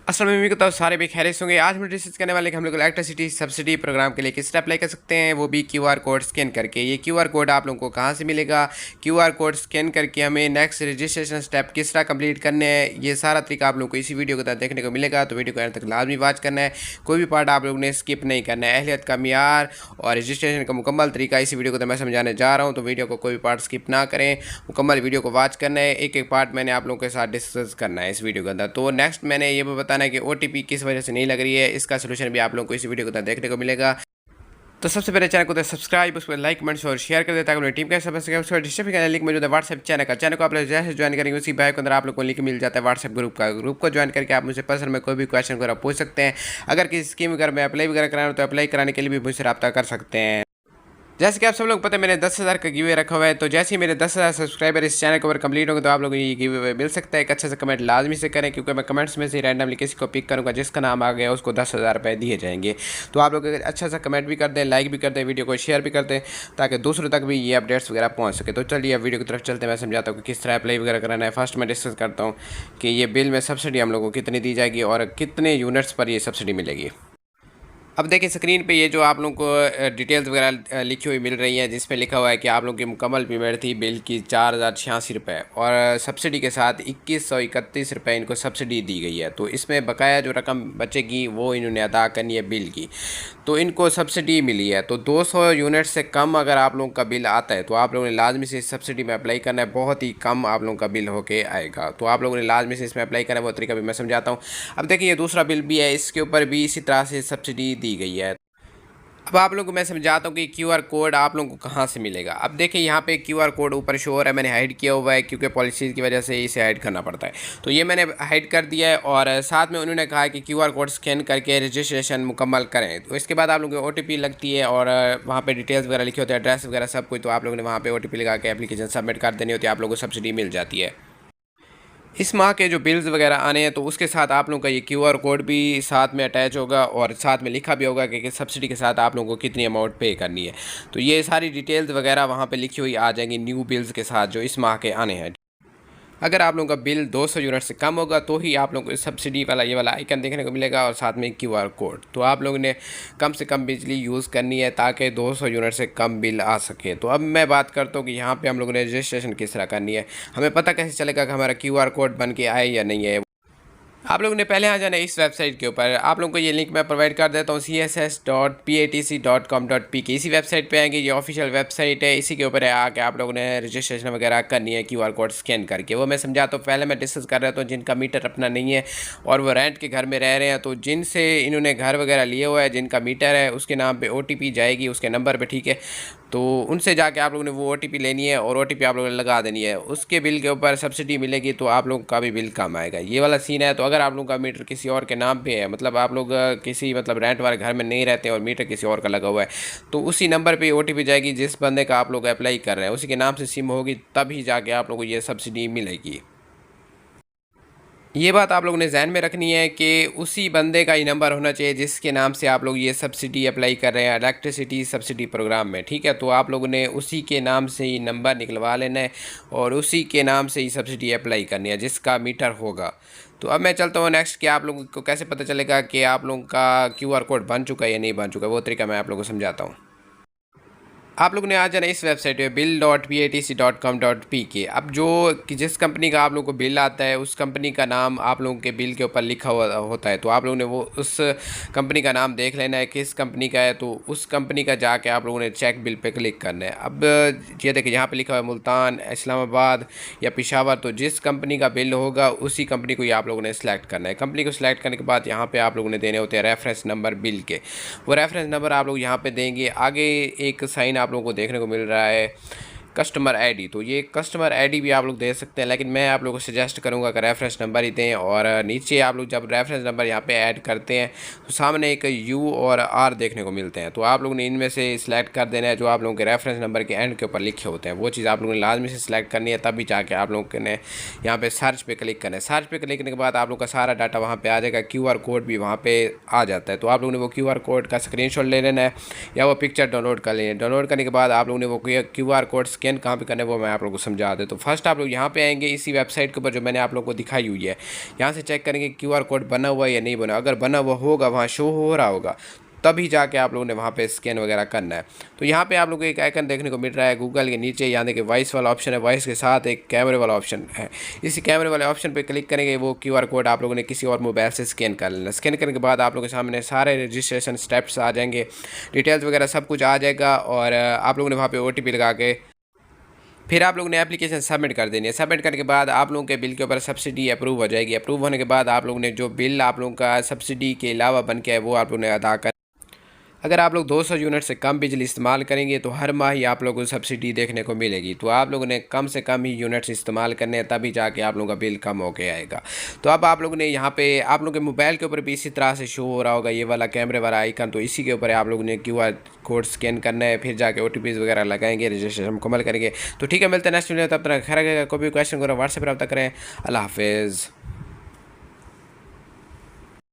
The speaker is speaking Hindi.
असल में तो सारे भी खैरियत होंगे। आज हम डिस्कस करने वाले कि हम लोग इलेक्ट्रिसिटी सब्सिडी प्रोग्राम के लिए किस तरह अप्लाई कर सकते हैं, वो भी क्यूआर कोड स्कैन करके। ये क्यूआर कोड आप लोगों को कहाँ से मिलेगा, क्यूआर कोड स्कैन करके हमें नेक्स्ट रजिस्ट्रेशन स्टेप किस तरह कंप्लीट करने हैं, ये सारा तरीका आप लोगों को इसी वीडियो के तहत देखने को मिलेगा। तो वीडियो को अंत तक लाजमी वॉच करना है, कोई भी पार्ट आप लोगों ने स्किप नहीं करना है। अहलियत का मियार और रजिस्ट्रेशन का मुकम्मल तरीका इसी वीडियो को तो मैं समझाने जा रहा हूँ, तो वीडियो को कोई भी पार्ट स्किप ना करें, मुकम्मल वीडियो को वॉच करना है। एक एक पार्ट मैंने आप लोगों के साथ डिस्कस करना है इस वीडियो के अंदर। तो नेक्स्ट मैंने ये भी बताना है कि OTP किस वजह से नहीं लग रही है, इसका सोल्यूशन भी आप लोगों को इस वीडियो को देखने को मिलेगा। तो सबसे पहले चैनल को सब्सक्राइब, उस पर लाइक कमेंट्स और शेयर कर देता है। टीम का डिस्क्रिप्शन लिंक मौजूद है व्हाट्सएप चैनल को आप लोग जैसे ज्वाइन करेंगे उसी बैग के अंदर आप लोग को लिंक मिल जाता है व्हाट्सएप ग्रुप को ज्वाइन करके आप मुझे पर्सनल में कोई भी क्वेश्चन वगैरह पूछ सकते हैं। अगर किसी स्कीम वगैरह में अप्लाई वगैरह कराना तो अप्लाई कराने के लिए भी मुझसे रब्ता कर सकते हैं। जैसे कि आप सब लोग पता है मैंने 10,000 का गिवे रखा हुआ है, तो जैसे ही मेरे 10,000 सब्सक्राइबर इस चैनल के ऊपर कंप्लीट होंगे तो आप लोगों को ये गिवे मिल सकता है। एक अच्छा सा कमेंट लाजमी से करें, क्योंकि मैं कमेंट्स में से रैंडमली किसी को पिक करूँगा, जिसका नाम आ गया उसको 10,000 रुपये दिए जाएंगे। तो आप लोग अच्छा सा कमेंट भी कर दें, लाइक भी कर दें, वीडियो को शेयर भी कर दें, ताकि दूसरों तक भी ये अपडेट्स वगैरह पहुँच सके। तो चलिए अब वीडियो की तरफ चलते हैं, मैं समझाता हूँ कि किस तरह अप्लाई वगैरह कराना है। फर्स्ट मैं डिस्कस करता हूँ कि ये बिल में सब्सिडी हम लोगों को कितनी दी जाएगी और कितने यूनिट्स पर ये सब्सिडी मिलेगी। अब देखिए स्क्रीन पे ये जो आप लोगों को डिटेल्स वगैरह लिखी हुई मिल रही है, जिसमें लिखा हुआ है कि आप लोगों की मुकम्मल पेमेंट थी बिल की 4,086 रुपये और सब्सिडी के साथ 2,131 रुपये इनको सब्सिडी दी गई है। तो इसमें बकाया जो रकम बचेगी वो इन्होंने अदा करनी है बिल की, तो इनको सब्सिडी मिली है। तो 200 यूनिट से कम अगर आप लोगों का बिल आता है तो आप लोगों ने लाजमी से इस सब्सिडी में अप्लाई करना है। बहुत ही कम आप लोगों का बिल होके आएगा, तो आप लोगों ने लाजमी से इसमें अप्लाई करना है। वो तरीका भी मैं समझाता हूँ। अब देखिए ये दूसरा बिल भी है, इसके ऊपर भी इसी तरह से सब्सिडी दी गई है। अब आप लोगों को मैं समझाता हूँ कि क्यूआर कोड आप लोगों को कहाँ से मिलेगा। अब देखिए यहाँ पे क्यूआर कोड ऊपर शो हो रहा है, मैंने हाइड किया हुआ है क्योंकि पॉलिसीज़ की वजह से इसे हाइड करना पड़ता है। तो ये मैंने हाइड कर दिया है और साथ में उन्होंने कहा कि क्यूआर कोड स्कैन करके रजिस्ट्रेशन मुकम्मल करें। तो इसके बाद आप लोगों को OTP लगती है और वहाँ पर डिटेल्स वगैरह लिखे होते हैं, एड्रेस वगैरह सब कुछ। तो आप लोगों ने वहाँ पर OTP लगा के एप्लीकेशन सबमिट कर देनी होती है, आप लोगों को सब्सिडी मिल जाती है। इस माह के जो बिल्स वगैरह आने हैं तो उसके साथ आप लोगों का ये क्यूआर कोड भी साथ में अटैच होगा और साथ में लिखा भी होगा कि सब्सिडी के साथ आप लोगों को कितनी अमाउंट पे करनी है। तो ये सारी डिटेल्स वगैरह वहाँ पे लिखी हुई आ जाएंगी न्यू बिल्स के साथ जो इस माह के आने हैं। अगर आप लोगों का बिल 200 यूनिट से कम होगा तो ही आप लोगों को सब्सिडी वाला ये वाला आइकन देखने को मिलेगा और साथ में क्यूआर कोड। तो आप लोगों ने कम से कम बिजली यूज़ करनी है ताकि 200 यूनिट से कम बिल आ सके। तो अब मैं बात करता हूँ कि यहाँ पे हम लोगों ने रजिस्ट्रेशन किस तरह करनी है, हमें पता कैसे चलेगा कि हमारा क्यूआर कोड बन के आए या नहीं है। आप लोगों ने पहले आ जाना है इस वेबसाइट के ऊपर। आप लोगों को ये लिंक मैं प्रोवाइड कर देता हूँ css.patc.com.pk। इसी वेबसाइट पे आएंगे, ये ऑफिशियल वेबसाइट है, इसी के ऊपर आके आप लोगों ने रजिस्ट्रेशन वगैरह करनी है क्यूआर कोड स्कैन करके। वो मैं समझाता हूँ। पहले मैं डिस्कस कर रहा था जिनका मीटर अपना नहीं है और वो रेंट के घर में रह रहे हैं, तो जिनसे इन्होंने घर वगैरह लिए हुआ है, जिनका मीटर है उसके नाम पर OTP जाएगी उसके नंबर पर, ठीक है। तो उनसे जाके आप लोगों ने वो OTP लेनी है और OTP आप लोगों ने लगा देनी है, उसके बिल के ऊपर सब्सिडी मिलेगी, तो आप लोगों का भी बिल कम आएगा। ये वाला सीन है। तो अगर आप लोगों का मीटर किसी और के नाम पे है, मतलब आप लोग किसी मतलब रेंट वाले घर में नहीं रहते और मीटर किसी और का लगा हुआ है, तो उसी नंबर पे OTP जाएगी जिस बंदे का आप लोग अप्लाई कर रहे हैं, उसी के नाम से सिम होगी, तभी जाके आप लोगों को ये सब्सिडी मिलेगी। ये बात आप लोगों ने ध्यान में रखनी है कि उसी बंदे का ही नंबर होना चाहिए जिसके नाम से आप लोग ये सब्सिडी अप्लाई कर रहे हैं इलेक्ट्रिसिटी सब्सिडी प्रोग्राम में, ठीक है। तो आप लोगों ने उसी के नाम से ही नंबर निकलवा लेना है और उसी के नाम से ही सब्सिडी अप्लाई करनी है जिसका मीटर होगा। तो अब मैं चलता हूँ नेक्स्ट कि आप लोगों को कैसे पता चलेगा कि आप लोगों का क्यूआर कोड बन चुका है या नहीं बन चुका है। वो तरीका मैं आप लोगों को समझाता हूँ। आप लोगों ने आ जाना इस वेबसाइट पे bill.patc.com.pk। अब जो कि जिस कंपनी का आप लोगों को बिल आता है उस कंपनी का नाम आप लोगों के बिल के ऊपर लिखा हुआ होता है, तो आप लोगों ने वो उस कंपनी का नाम देख लेना है किस कंपनी का है, तो उस कंपनी का जाके आप लोगों ने चेक बिल पे क्लिक करना है। अब ये देखिए यहाँ पे लिखा हुआ है मुल्तान, इस्लामाबाद या पेशावर, तो जिस कंपनी का बिल होगा उसी कंपनी को ही आप लोगों ने सिलेक्ट करना है। कंपनी को सिलेक्ट करने के बाद यहाँ पर आप लोगों ने देने होते हैं रेफरेंस नंबर बिल के, वो रेफरेंस नंबर आप लोग यहाँ पर देंगे। आगे एक साइन आप लोगों को देखने को मिल रहा है कस्टमर आईडी, तो ये कस्टमर आईडी भी आप लोग दे सकते हैं, लेकिन मैं आप लोगों को सजेस्ट करूंगा कि रेफरेंस नंबर ही दें। और नीचे आप लोग जब रेफरेंस नंबर यहाँ पे ऐड करते हैं तो सामने एक U और R देखने को मिलते हैं, तो आप लोगों ने इनमें से सिलेक्ट कर देना है जो आप लोगों के रेफरेंस नंबर के एंड के ऊपर लिखे होते हैं। वो चीज़ आप लोगों ने लाजमी से सिलेक्ट करनी है, तभी जाके आप लोगों ने यहाँ पर सर्च पे क्लिक करना है। सर्च पे क्लिक करने के बाद आप लोग का सारा डाटा वहाँ पर आ जाएगा, QR कोड भी वहाँ पर आ जाता है। तो आप लोगों ने वो QR कोड का स्क्रीनशॉट ले लेना है या वो पिक्चर डाउनलोड कर लेना है। डाउनलोड करने के बाद आप लोगों ने वो QR कोड स्कैन कहाँ पे करना है वो मैं आप लोगों को समझा दें। तो फर्स्ट आप लोग यहाँ पे आएंगे इसी वेबसाइट के ऊपर जो मैंने आप लोगों को दिखाई हुई है। यहाँ से चेक करेंगे QR कोड बना हुआ है या नहीं बना। अगर बना हुआ होगा, वहाँ शो हो रहा होगा, तभी जाके आप लोगों ने वहाँ पे स्कैन वगैरह करना है। तो यहाँ पे आप लोगों को एक आइकन देखने को मिल रहा है गूगल के नीचे, यहाँ देखिए वॉइस वाला ऑप्शन है, वॉइस के साथ एक कैमरे वाला ऑप्शन है। इसी कैमरे वाले ऑप्शन पे क्लिक करेंगे, वो QR कोड आप लोगों ने किसी और मोबाइल से स्कैन कर लेना। स्कैन करने के बाद आप लोगों के सामने सारे रजिस्ट्रेशन स्टेप्स आ जाएंगे, डिटेल्स वगैरह सब कुछ आ जाएगा, और आप लोगों ने वहाँ पर OTP लगा के फिर आप लोगों ने एप्लीकेशन सबमिट कर देनी है। सबमिट करने के बाद आप लोगों के बिल के ऊपर सब्सिडी अप्रूव हो जाएगी। अप्रूव होने के बाद आप लोगों ने जो बिल आप लोगों का सब्सिडी के अलावा बन के है वो आप लोगों ने अदा कर। अगर आप लोग 200 यूनिट से कम बिजली इस्तेमाल करेंगे तो हर माह ही आप लोगों को सब्सिडी देखने को मिलेगी। तो आप लोगों ने कम से कम ही यूनिट्स इस्तेमाल करने हैं, तभी जाके आप लोगों का बिल कम होके आएगा। तो अब आप लोगों ने यहाँ पे आप लोगों के मोबाइल के ऊपर भी इसी तरह से शो हो रहा होगा ये वाला कैमरे वाला आइकन। तो इसी के ऊपर आप लोगों ने QR कोड स्कैन करना है, फिर जाके OTPs वगैरह लगाएंगे, रजिस्ट्रेशन मुकम्मल करेंगे। तो ठीक है, मिलते हैं नेक्स्ट वीडियो, तब तक खैर कोई भी क्वेश्चन करो व्हाट्सएप पर रब्ता करें। अल्लाह हाफिज़।